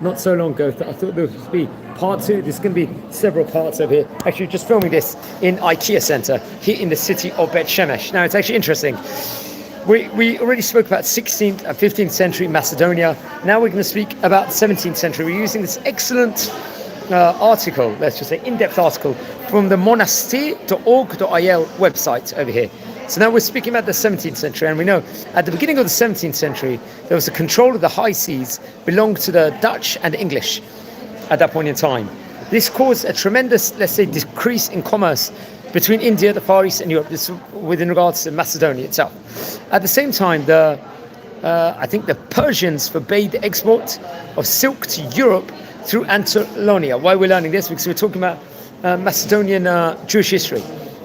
Not so long ago, I thought there would be part two. There's going to be several parts over here. Actually, just filming this in IKEA Centre here in the city of Bet Shemesh. Now, it's actually interesting. We already spoke about 16th and 15th century Macedonia. Now we're going to speak about 17th century. We're using this excellent article, let's just say in-depth article, from the monastir.org.il website over here. So now we're speaking about the 17th century, and we know at the beginning of the 17th century, there was a control of the high seas belonged to the Dutch and English at that point in time. This caused a tremendous, let's say, decrease in commerce between India, the Far East, and Europe, this within regards to Macedonia itself. At the same time, I think the Persians forbade the export of silk to Europe through Anatolia. Why we're learning this? Because we're talking about Macedonian Jewish history.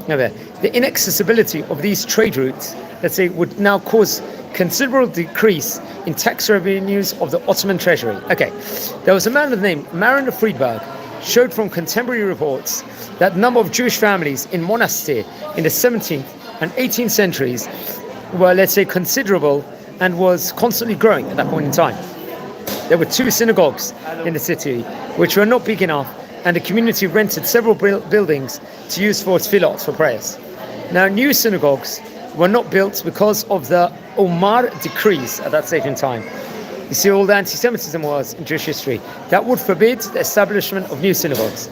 Now, the inaccessibility of these trade routes, let's say, would now cause considerable decrease in tax revenues of the Ottoman treasury. Okay, there was a man with the name Marin Friedberg, showed from contemporary reports that the number of Jewish families in Monastir in the 17th and 18th centuries were, let's say, considerable and was constantly growing at that point in time. There were 2 synagogues in the city which were not big enough, and the community rented several buildings to use for tefillot, for prayers. Now, new synagogues were not built because of the Omar decrees at that stage in time. You see, all the anti-Semitism was in Jewish history. That would forbid the establishment of new synagogues.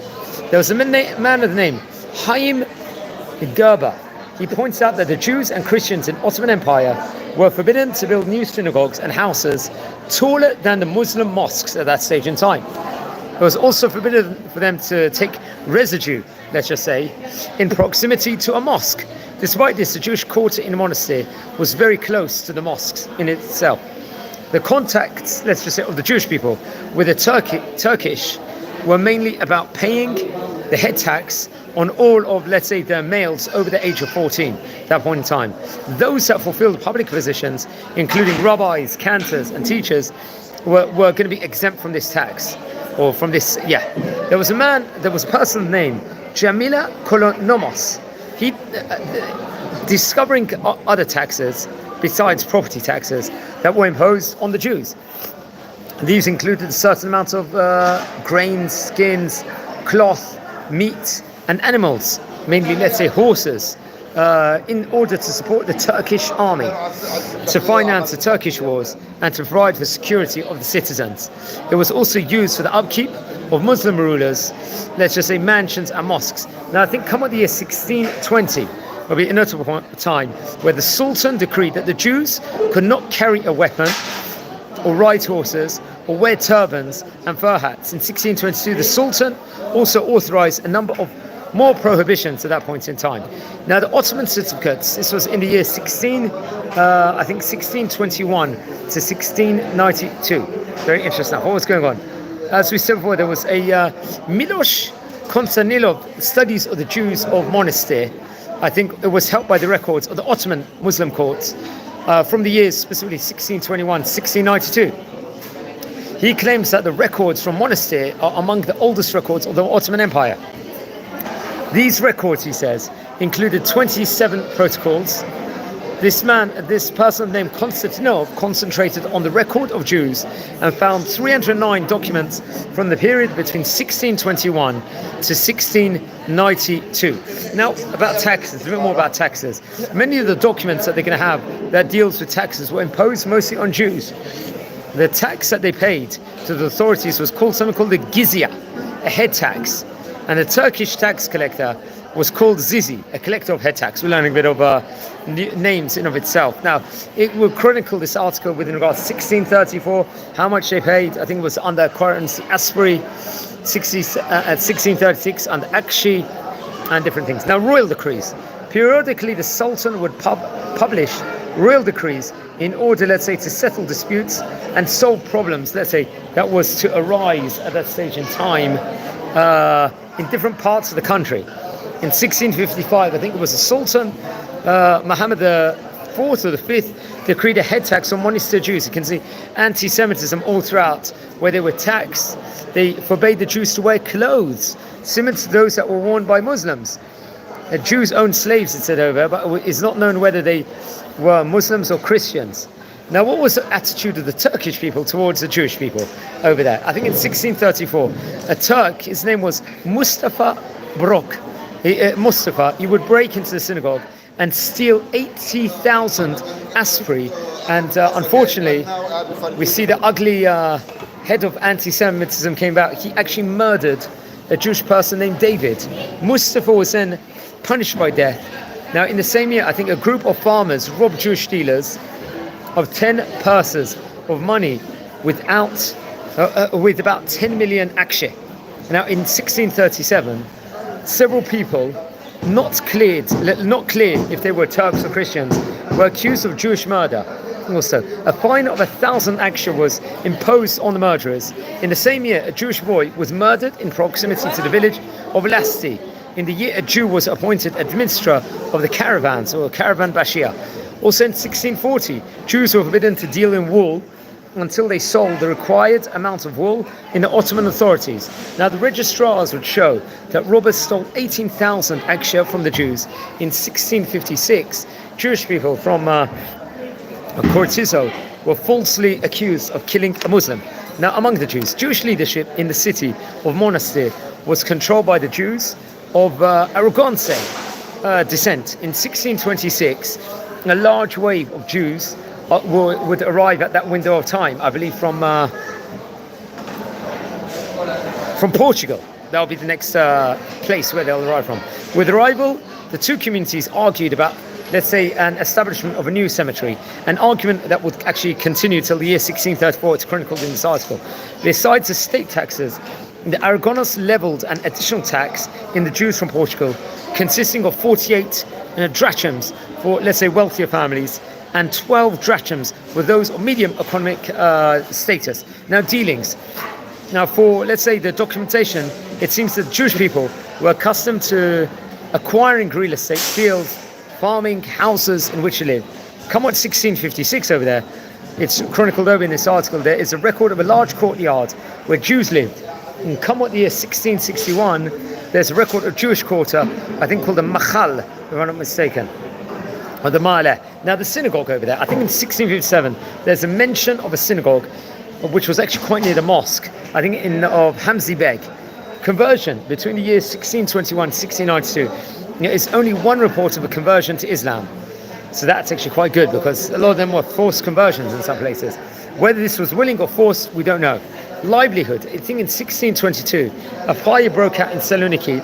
There was a man with the name Haim Gerber. He points out that the Jews and Christians in Ottoman Empire were forbidden to build new synagogues and houses taller than the Muslim mosques at that stage in time. It was also forbidden for them to take residue, let's just say, in proximity to a mosque. Despite this, the Jewish quarter in the monastery was very close to the mosques in itself. The contacts, let's just say, of the Jewish people with the Turkish were mainly about paying the head tax on all of, let's say, the males over the age of 14 at that point in time. Those that fulfilled public positions, including rabbis, cantors, and teachers, were going to be exempt from this tax. Or from this, There was a person named Jamila Kolonomos. He, discovering other taxes besides property taxes that were imposed on the Jews. These included a certain amount of grains, skins, cloth, meat, and animals, mainly, let's say, horses, in order to support the Turkish army, to finance the Turkish wars, and to provide for security of the citizens. It was also used for the upkeep of Muslim rulers, let's just say, mansions and mosques. Now, I think come up the year 1620, will be a notable time where the Sultan decreed that the Jews could not carry a weapon or ride horses or wear turbans and fur hats. In 1622, the Sultan also authorized a number of more prohibitions at that point in time. Now, the Ottoman certificates, this was in the year 1621 to 1692. Very interesting. What was going on? As we said before, there was a Miloš Konstantinov studies of the Jews of Monastir. I think it was helped by the records of the Ottoman Muslim courts from the years specifically 1621 to 1692. He claims that the records from Monastir are among the oldest records of the Ottoman Empire. These records, he says, included 27 protocols. This person named Konstantinov concentrated on the record of Jews and found 309 documents from the period between 1621 to 1692. Now, about taxes, a bit more about taxes. Many of the documents that they're going to have that deals with taxes were imposed mostly on Jews. The tax that they paid to the authorities was something called the Gizya, a head tax. And the Turkish tax collector was called Zizi, a collector of head tax. We're learning a bit of names in of itself. Now, it will chronicle this article with regards to 1634, how much they paid. I think it was under currency Asperi, at 1636 under Akshi, and different things. Now, royal decrees. Periodically, the Sultan would publish royal decrees in order, let's say, to settle disputes and solve problems, let's say, that was to arise at that stage in time in different parts of the country. In 1655, I think it was the Sultan, Muhammad IV or the Fifth, decreed a head tax on monastery Jews. You can see anti-Semitism all throughout, where they were taxed. They forbade the Jews to wear clothes similar to those that were worn by Muslims. Jews owned slaves, it said over, but it's not known whether they were Muslims or Christians. Now, what was the attitude of the Turkish people towards the Jewish people over there? I think in 1634, a Turk, his name was Mustafa Brok. He would break into the synagogue and steal 80,000 aspri. And unfortunately, we see the ugly head of anti-Semitism came out. He actually murdered a Jewish person named David. Mustafa was then punished by death. Now, in the same year, I think a group of farmers robbed Jewish dealers of 10 purses of money with about 10 million akshe. Now, in 1637, several people, not clear if they were Turks or Christians, were accused of Jewish murder. Also, a fine of 1,000 akshe was imposed on the murderers. In the same year, a Jewish boy was murdered in proximity to the village of Lasti. In the year, a Jew was appointed administrator of the caravans, or caravan bashir. Also in 1640, Jews were forbidden to deal in wool until they sold the required amount of wool in the Ottoman authorities. Now, the registrars would show that robbers stole 18,000 akshe from the Jews. In 1656, Jewish people from Cortizo were falsely accused of killing a Muslim. Now, among the Jews, Jewish leadership in the city of Monastir was controlled by the Jews of Aragonese descent. In 1626, a large wave of Jews would arrive at that window of time, I believe from Portugal. That'll be the next place where they'll arrive from. With arrival, the two communities argued about, let's say, an establishment of a new cemetery, an argument that would actually continue till the year 1634. It's chronicled in this article. Besides the state taxes, the Aragonese leveled an additional tax in the Jews from Portugal, consisting of 48 drachms for, let's say, wealthier families, and 12 drachms for those of medium economic status. Now, dealings. Now, for, let's say, the documentation, it seems that Jewish people were accustomed to acquiring real estate, fields, farming, houses in which to live. Come on, 1656 over there. It's chronicled over in this article. There is a record of a large courtyard where Jews lived. And come what the year 1661, there's a record of Jewish quarter, I think called the Machal, if I'm not mistaken, or the Ma'aleh. Now, the synagogue over there, I think in 1657, there's a mention of a synagogue which was actually quite near the mosque, I think of Hamzi Beg. Conversion between the years 1621 and 1692. It's only one report of a conversion to Islam. So that's actually quite good, because a lot of them were forced conversions in some places. Whether this was willing or forced, we don't know. Livelihood. I think in 1622, a fire broke out in Saloniki.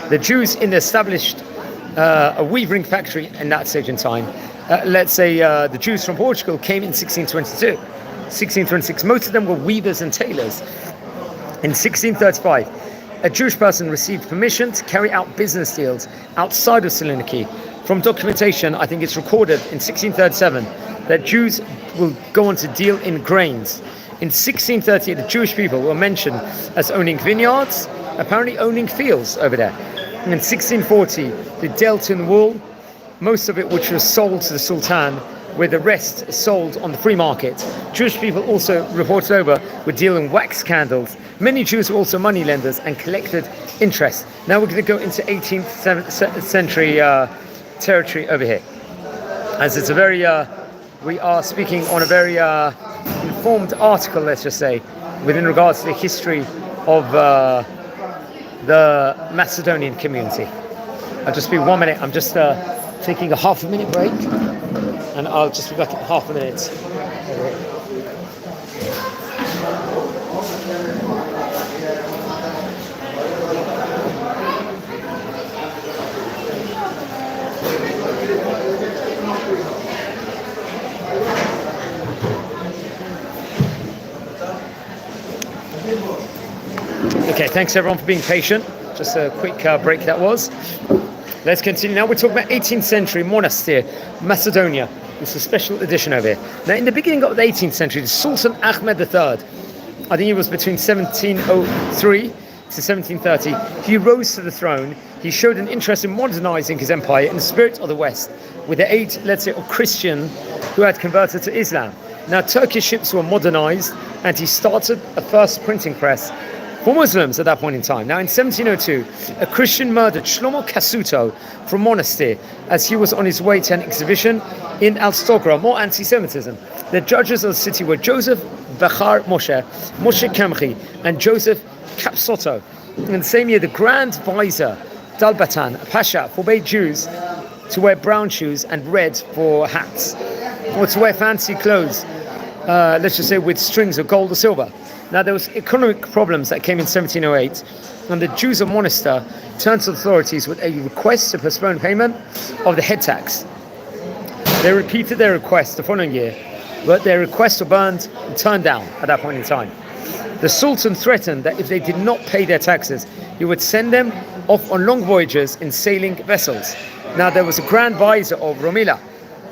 The Jews established a weaving factory in that stage in time. Let's say the Jews from Portugal came in 1622. 1626, most of them were weavers and tailors. In 1635, a Jewish person received permission to carry out business deals outside of Saloniki. From documentation, I think it's recorded in 1637 that Jews will go on to deal in grains. In 1630, the Jewish people were mentioned as owning vineyards, apparently owning fields over there. And in 1640, they dealt in wool, most of it which was sold to the Sultan, with the rest sold on the free market. Jewish people also reported over would deal in wax candles. Many Jews were also money lenders and collected interest. Now we're going to go into 18th century territory over here. As it's a very, we are speaking on a very informed article, let's just say, within regards to the history of the Macedonian community. I'll just be 1 minute. I'm just taking a half-a-minute break, and I'll just be back in half a minute. Okay, thanks everyone for being patient. Just a quick break that was. Let's continue now. We're talking about 18th century Monastir, Macedonia. It's a special edition over here. Now, in the beginning of the 18th century, the Sultan Ahmed III, I think he was between 1703 to 1730, he rose to the throne. He showed an interest in modernizing his empire in the spirit of the West, with the aid, let's say, of Christians who had converted to Islam. Now, Turkish ships were modernized, and he started a first printing press for Muslims at that point in time. Now, in 1702, a Christian murdered Shlomo Kasuto from Monastir as he was on his way to an exhibition in Alstogra. More anti-Semitism. The judges of the city were Joseph Bechar Moshe, Moshe Kamchi, and Joseph Kapsoto. In the same year, the Grand Vizier Dalbatan Pasha forbade Jews to wear brown shoes and red for hats, or to wear fancy clothes, let's just say with strings of gold or silver. Now there was economic problems that came in 1708, and the Jews of Monastir turned to the authorities with a request to postpone payment of the head tax. They repeated their request the following year, but their requests were turned down at that point in time. The Sultan threatened that if they did not pay their taxes, he would send them off on long voyages in sailing vessels. Now there was a Grand Vizier of Romila.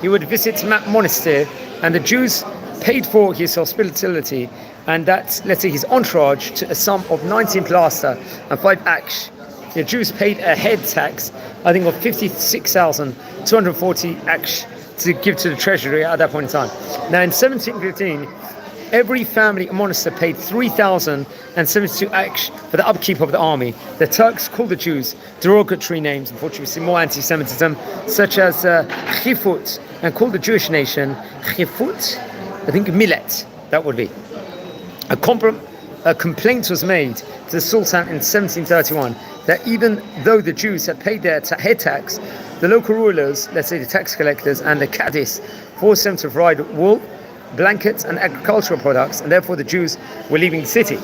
He would visit Monastir, and the Jews paid for his hospitality, and that, let's say, his entourage to a sum of 19 plaster and 5 aksh. The Jews paid a head tax, I think, of 56,240 aksh to give to the treasury at that point in time. Now in 1715, every family in Monastir paid 3,072 aksh for the upkeep of the army. The Turks called the Jews derogatory names. Unfortunately, we see more anti-Semitism, such as Chifut, and called the Jewish nation Chifut, I think millet, that would be. A complaint was made to the Sultan in 1731 that even though the Jews had paid their head tax, the local rulers, let's say the tax collectors and the Qadis, forced them to provide wool, blankets and agricultural products, and therefore the Jews were leaving the city.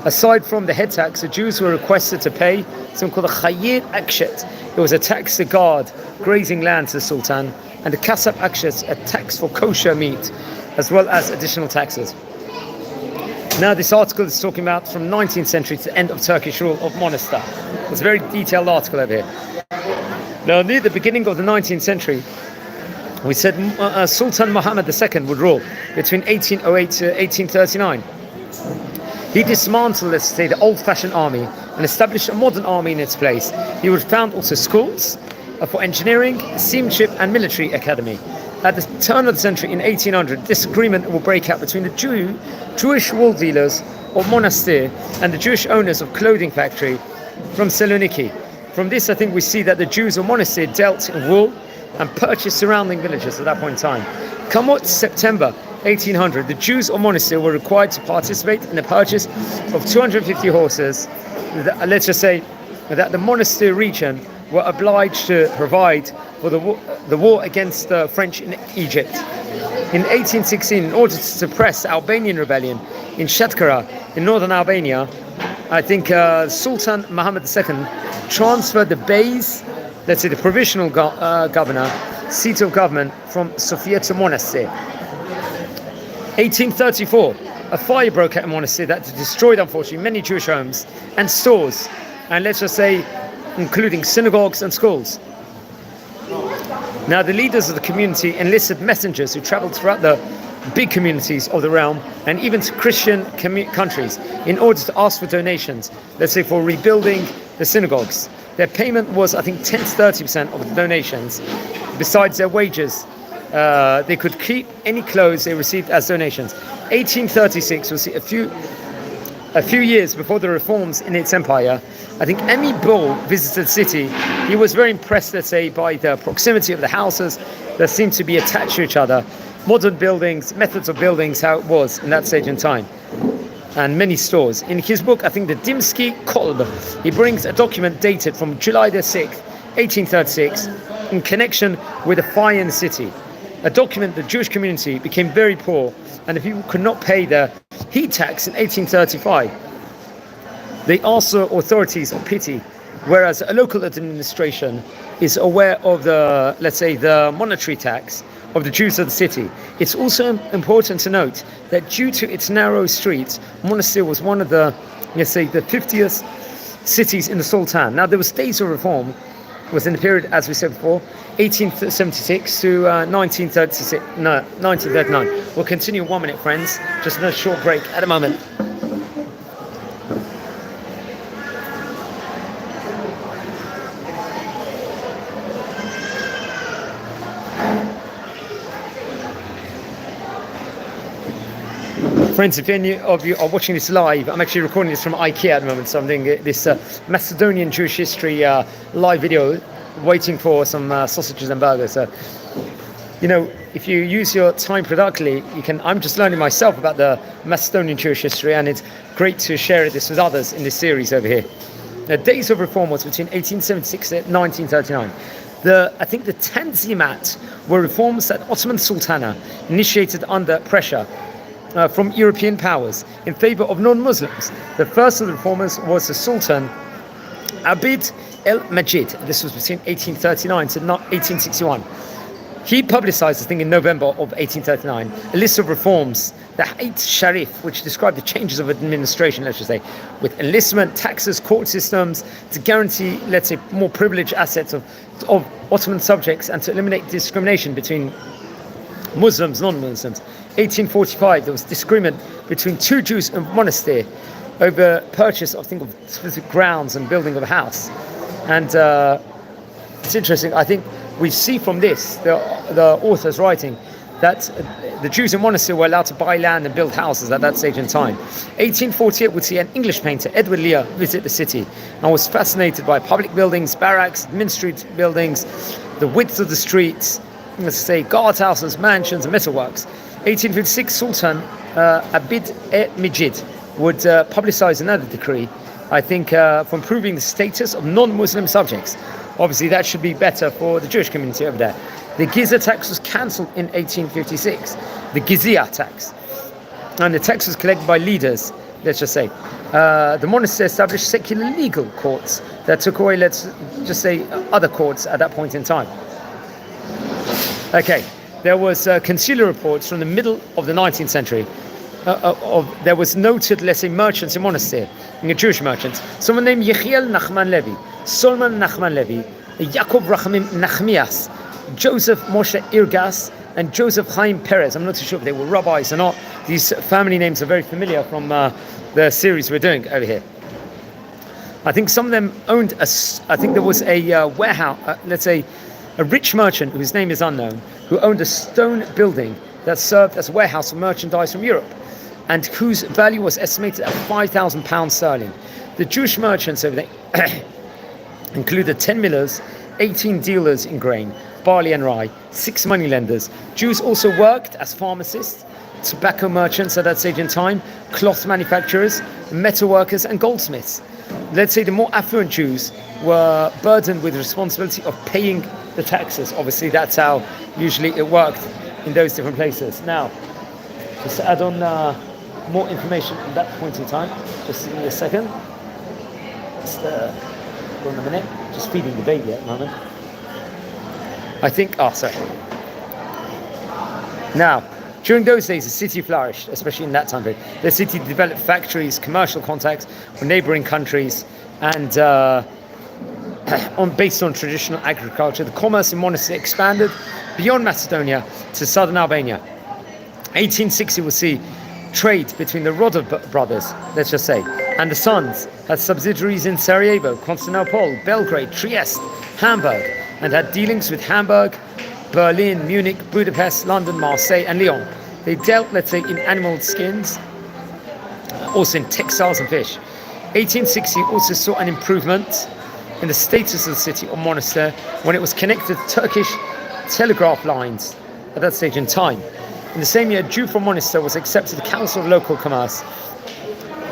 Aside from the head tax, the Jews were requested to pay something called a Khayir Akshet. It was a tax to guard grazing land to the Sultan, and the Kasab Akshet, a tax for kosher meat, as well as additional taxes. Now this article is talking about from 19th century to the end of Turkish rule of Monastir. It's a very detailed article over here. Now near the beginning of the 19th century, we said Sultan Muhammad II would rule between 1808 to 1839. He dismantled, let's say, the old-fashioned army and established a modern army in its place. He would found also schools for engineering, seamanship and military academy. At the turn of the century in 1800, disagreement will break out between the Jewish wool dealers of Monastir and the Jewish owners of clothing factory from Saloniki. From this, I think we see that the Jews of Monastir dealt in wool and purchased surrounding villages at that point in time. Come what September 1800, the Jews of Monastir were required to participate in the purchase of 250 horses. Let's just say that the Monastir region were obliged to provide for the war against the French in Egypt. In 1816, in order to suppress the Albanian rebellion in Shatkara in northern Albania, I think Sultan Muhammad II transferred the Beys, let's say the provisional governor, seat of government, from Sofia to Monastir. 1834, a fire broke out in Monastir that destroyed, unfortunately, many Jewish homes and stores, and let's just say, including synagogues and schools. Now, the leaders of the community enlisted messengers who traveled throughout the big communities of the realm and even to Christian countries in order to ask for donations, let's say for rebuilding the synagogues. Their payment was, I think, 10 to 30% of the donations. Besides their wages, they could keep any clothes they received as donations. 1836 was a few years before the reforms in its empire. I think Emmy Bull visited the city. He was very impressed, let's say, by the proximity of the houses that seemed to be attached to each other, modern buildings, methods of buildings, how it was in that stage in time, and many stores. In his book, I think the Dimsky Kolb, he brings a document dated from July the 6th, 1836, in connection with a fire in the city. A document the Jewish community became very poor, and the people could not pay the heat tax in 1835. They asked the authorities of pity, whereas a local administration is aware of the, let's say, the monetary tax of the Jews of the city. It's also important to note that due to its narrow streets, Monastir was one of the, let's say, the 50th cities in the Sultan. Now, there was days of reform, was in the period, as we said before, 1876 to 1939. We'll continue in 1 minute, friends. Just a short break at the moment. Friends, if any of you are watching this live, I'm actually recording this from IKEA at the moment, so I'm doing this Macedonian Jewish history live video, waiting for some sausages and burgers. So if you use your time productively, you can. I'm just learning myself about the Macedonian Jewish history, and it's great to share this with others in this series over here. The days of reform was between 1876 and 1939. I think the Tanzimat were reforms that Ottoman Sultana initiated under pressure from European powers in favor of non-Muslims. The first of the reformers was the Sultan Abid el-Majid. This was between 1839 to 1861. He publicized, I think in November of 1839, a list of reforms, the Hayat Sharif, which described the changes of administration, let's just say, with enlistment, taxes, court systems, to guarantee, let's say, more privileged assets of Ottoman subjects and to eliminate discrimination between Muslims, non-Muslims. 1845, there was disagreement between two Jews in a monastery over purchase, I think, of specific grounds and building of a house. And it's interesting, I think we see from this, the author's writing, that the Jews in monastery were allowed to buy land and build houses at that stage in time. 1848 would see an English painter, Edward Lear, visit the city and was fascinated by public buildings, barracks, administrative buildings, the width of the streets, let's say guardhouses, mansions, and metalworks. 1856, Sultan Abid el-Majid would publicize another decree, I think, for improving the status of non-Muslim subjects. Obviously, that should be better for the Jewish community over there. The Gizya tax was cancelled in 1856, the Gizya tax. And the tax was collected by leaders, let's just say. The monastery established secular legal courts that took away, let's just say, other courts at that point in time. Okay, there was consular reports from the middle of the 19th century. There was noted, let's say, merchants in monastery, Jewish merchants. Someone named Yechiel Nachman Levi, Solomon Nachman Levi, Yaakov Rachamim Nachmias, Joseph Moshe Irgas, and Joseph Chaim Perez. I'm not too sure if they were rabbis or not. These family names are very familiar from the series we're doing over here. I think some of them owned I think there was a warehouse, let's say, a rich merchant whose name is unknown, who owned a stone building that served as a warehouse for merchandise from Europe, and whose value was estimated at £5,000 sterling. The Jewish merchants over there included 10 millers, 18 dealers in grain, barley and rye, 6 moneylenders. Jews also worked as pharmacists, tobacco merchants at that stage in time, cloth manufacturers, metal workers, and goldsmiths. Let's say the more affluent Jews were burdened with the responsibility of paying the taxes. Obviously, that's how usually it worked in those different places. Now, just to add on more information at that point in time, just give me a second. Just hold on a minute. Just feeding the baby at the moment. I think, sorry. Now, during those days, the city flourished, especially in that time period. The city developed factories, commercial contacts with neighboring countries, and based on traditional agriculture. The commerce in monastery expanded beyond Macedonia to southern Albania. 1860 will see trade between the Rodov brothers, let's just say, and the sons had subsidiaries in Sarajevo, Constantinople, Belgrade, Trieste, Hamburg, and had dealings with Hamburg, Berlin, Munich, Budapest, London, Marseille, and Lyon. They dealt, let's say, in animal skins, also in textiles and fish. 1860 also saw an improvement in the status of the city or monastery when it was connected to Turkish telegraph lines at that stage in time. In the same year, a Jew from monastery was accepted to the Council of Local Commerce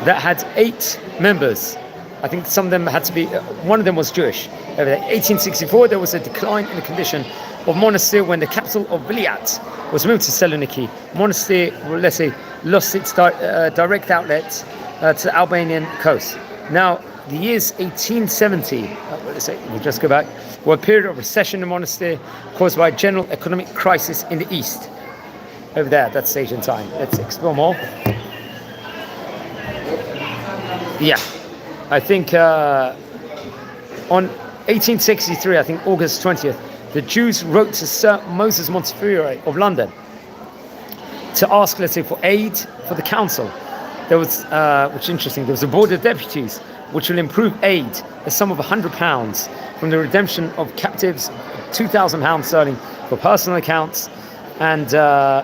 that had 8 members. I think some of them had to be, one of them was Jewish. In 1864, there was a decline in the condition of monastery when the capital of Veliat was moved to Saloniki. Monastery, let's say, lost its direct outlet to the Albanian coast. Now, the years 1870, we'll just go back, were a period of recession in the monastery caused by a general economic crisis in the east. Over there at that stage in time. Let's explore more. Yeah, I think on 1863, I think August 20th, the Jews wrote to Sir Moses Montefiore of London to ask, let's say, for aid for the council. There was, which is interesting, there was a board of deputies which will improve aid, a sum of £100 from the redemption of captives, £2,000 sterling for personal accounts, and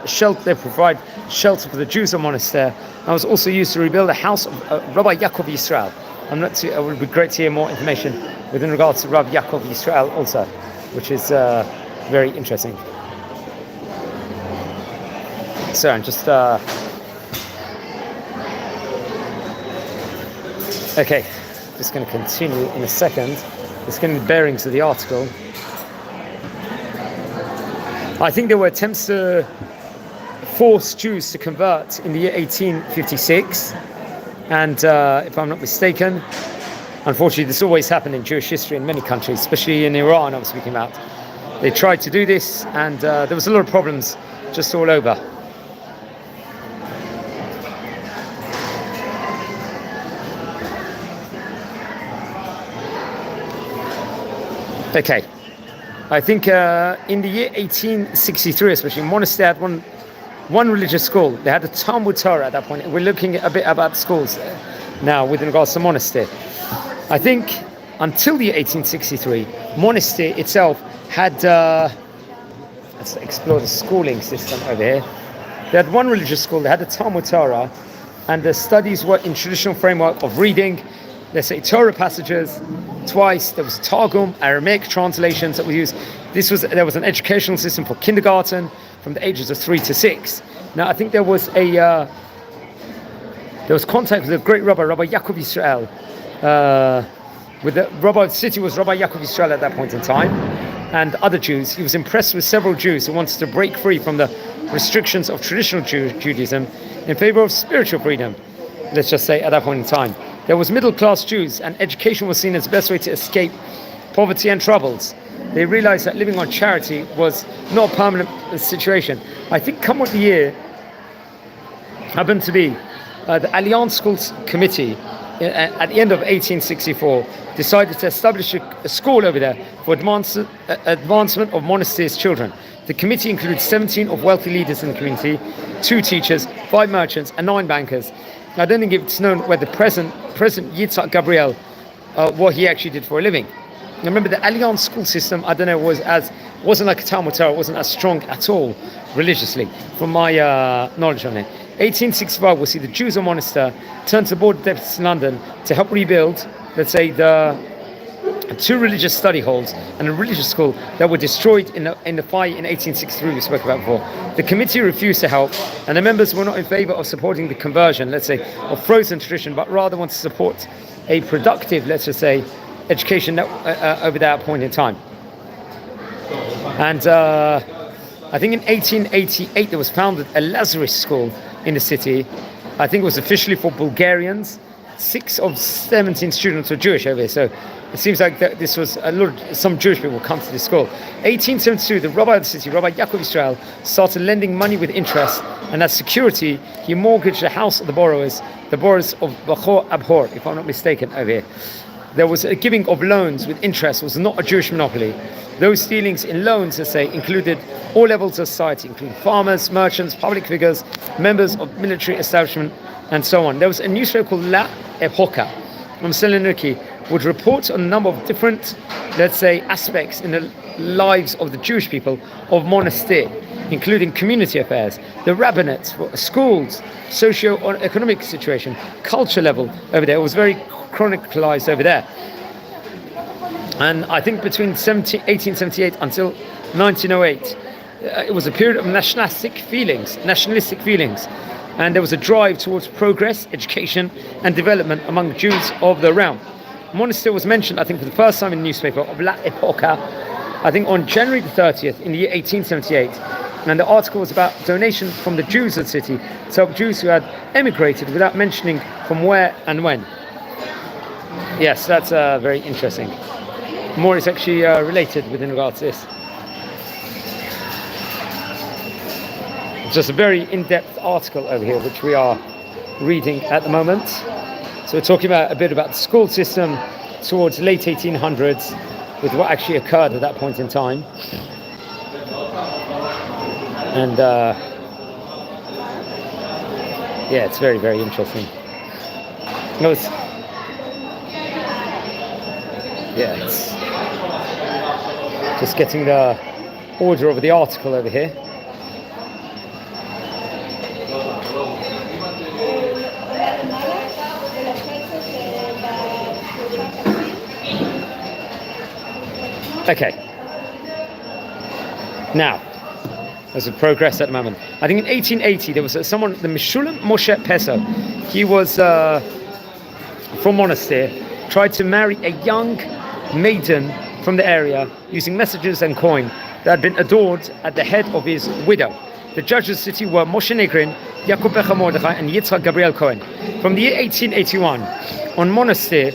shelter. They provide shelter for the Jews of monastery. And was also used to rebuild a house of Rabbi Yaakov Yisrael. It would be great to hear more information within regards to Rabbi Yaakov Yisrael also, which is very interesting. So I'm just okay, just going to continue in a second. Just getting the bearings of the article. I think there were attempts to force Jews to convert in the year 1856, and if I'm not mistaken, unfortunately this always happened in Jewish history in many countries, especially in Iran I was speaking about. They tried to do this, and there was a lot of problems just all over. Okay, I think in the year 1863, especially, Monastir had one religious school. They had the Talmud Torah at that point. We're looking a bit about schools now with regards to Monastir. I think until the year 1863, Monastir itself had, let's explore the schooling system over here. They had one religious school. They had the Talmud Torah, and the studies were in traditional framework of reading, let's say, Torah passages. Twice there was Targum, Aramaic translations that were used. There was an educational system for kindergarten from the ages of 3 to 6. Now I think there was contact with the great Rabbi Yaakov Yisrael. With the Rabbi of the city was Rabbi Yaakov Yisrael at that point in time, and other Jews. He was impressed with several Jews who wanted to break free from the restrictions of traditional Judaism in favor of spiritual freedom. Let's just say at that point in time. There was middle-class Jews, and education was seen as the best way to escape poverty and troubles. They realized that living on charity was not a permanent situation. I think come what the year happened to be, the Alliance Schools Committee at the end of 1864 decided to establish a school over there for advancement of Monastir's children. The committee included 17 of wealthy leaders in the community, 2 teachers, 5 merchants, and 9 bankers. I don't think it's known whether President Yitzhak Gabriel, what he actually did for a living. Now remember, the Alliance school system, I don't know, wasn't like a Talmud Torah, wasn't as strong at all religiously, from my knowledge on it. 1865, we'll see the Jews of Monastir turn to the Board of Deputies in London to help rebuild, let's say, the 2 religious study halls and a religious school that were destroyed in the fire in 1863 we spoke about before. The committee refused to help, and the members were not in favor of supporting the conversion, let's say, of frozen tradition, but rather want to support a productive, let's just say, education over that point in time. And I think in 1888 there was founded a Lazarus school in the city. I think it was officially for Bulgarians. 6 of 17 students were Jewish over here, so it seems like this was some Jewish people come to this school. 1872, the Rabbi of the city, Rabbi Yaakov Yisrael, started lending money with interest, and as security, he mortgaged the house of the borrowers of Bachor Abhor, if I'm not mistaken, over here. There was a giving of loans with interest, was not a Jewish monopoly. Those dealings in loans, let's say, included all levels of society, including farmers, merchants, public figures, members of military establishment, and so on. There was a newspaper called La Epoca from Selenuki, would report on a number of different, let's say, aspects in the lives of the Jewish people of Monastir, including community affairs, the rabbinate, schools, socio-economic situation, culture level over there. It was very chronicalized over there. And I think between 1878 until 1908, it was a period of nationalistic feelings. And there was a drive towards progress, education, and development among Jews of the realm. Monastir was mentioned, I think, for the first time in the newspaper of La Epoca, I think on January the 30th in the year 1878. And the article was about donation from the Jews of the city to help Jews who had emigrated without mentioning from where and when. Yes, that's very interesting. More is actually related within regards to this. It's just a very in-depth article over here, which we are reading at the moment. So we're talking about a bit about the school system towards late 1800s, with what actually occurred at that point in time. And yeah, it's very, very interesting. It's just getting the order of the article over here. Okay. Now, as we progress at the moment. I think in 1880 there was someone, the Meshulam Moshe Peso. He was from Monastir, tried to marry a young maiden from the area using messages and coin that had been adored at the head of his widow. The judges of the city were Moshe Negrin, Yaakov Becha Mordechai, and Yitzhak Gabriel Cohen. From the year 1881 on, Monastir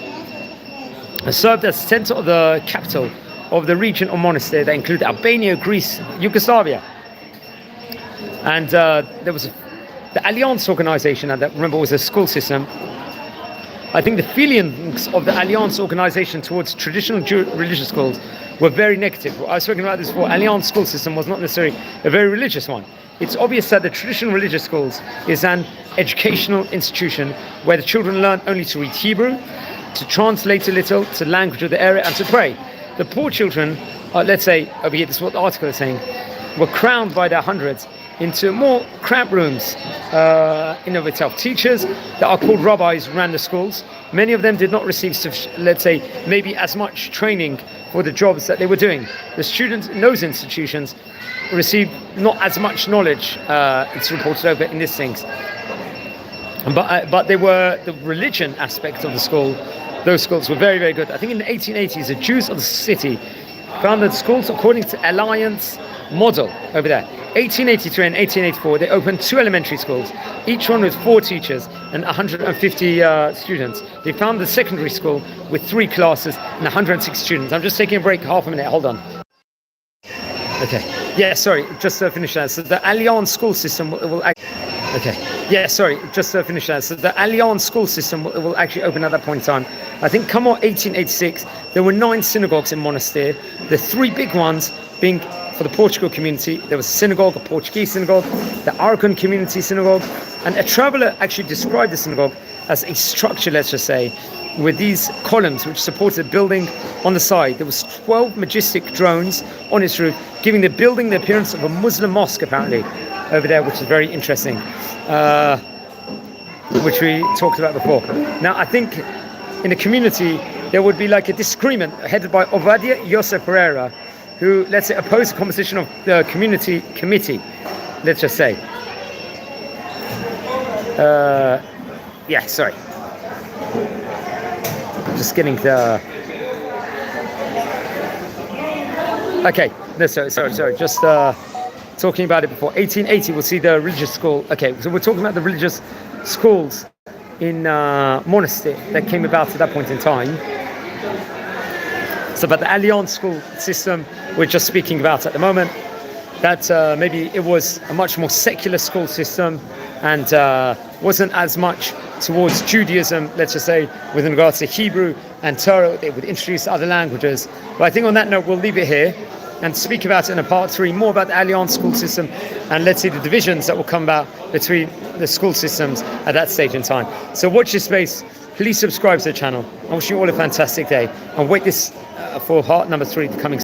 served as center of the capital of the region of Monastir that included Albania, Greece, Yugoslavia. And there was the Alliance organization, and that, remember, was a school system. I think the feelings of the Alliance organization towards traditional religious schools were very negative. I was speaking about this before. Alliance school system was not necessarily a very religious one. It's obvious that the traditional religious schools is an educational institution where the children learn only to read Hebrew, to translate a little to the language of the area, and to pray. The poor children, let's say, over here, this is what the article is saying, were crowned by their hundreds into more cramped rooms in of itself. Teachers that are called rabbis ran the schools. Many of them did not receive, let's say, maybe as much training for the jobs that they were doing. The students in those institutions received not as much knowledge, it's reported over in these things. But they were, the religion aspect of the school, those schools were very, very good. I think in the 1880s, the Jews of the city founded schools according to Alliance model over there. 1883 and 1884, they opened 2 elementary schools, each one with 4 teachers and 150 students. They founded the secondary school with 3 classes and 106 students. I'm just taking a break, half a minute, hold on. Okay, yeah, sorry, just to finish that. So the Alliance school system will So the Alliance school system will actually open at that point in time. I think come on 1886, there were 9 synagogues in Monastir. The 3 big ones being for the Portugal community. There was a synagogue, a Portuguese synagogue, the Arakan community synagogue, and a traveller actually described the synagogue as a structure, let's just say, with these columns which supported the building on the side. There was 12 majestic drones on its roof, giving the building the appearance of a Muslim mosque, apparently, over there, which is very interesting, which we talked about before. Now, I think in the community, there would be like a disagreement headed by Ovadia Yosef Pereira, who, let's say, opposed the composition of the community committee, let's just say. Sorry. Just getting the... Okay, no, sorry. Just talking about it before. 1880, we'll see the religious school. Okay, so we're talking about the religious schools in Monastir that came about at that point in time. So, but the Alliance school system we're just speaking about at the moment, that maybe it was a much more secular school system and wasn't as much towards Judaism, let's just say, with regards to Hebrew and Torah. They would introduce other languages. But I think on that note, we'll leave it here and speak about it in a part 3, more about the Alliance school system, and let's see the divisions that will come about between the school systems at that stage in time. So watch this space. Please subscribe to the channel. I wish you all a fantastic day and wait this for part number 3 coming.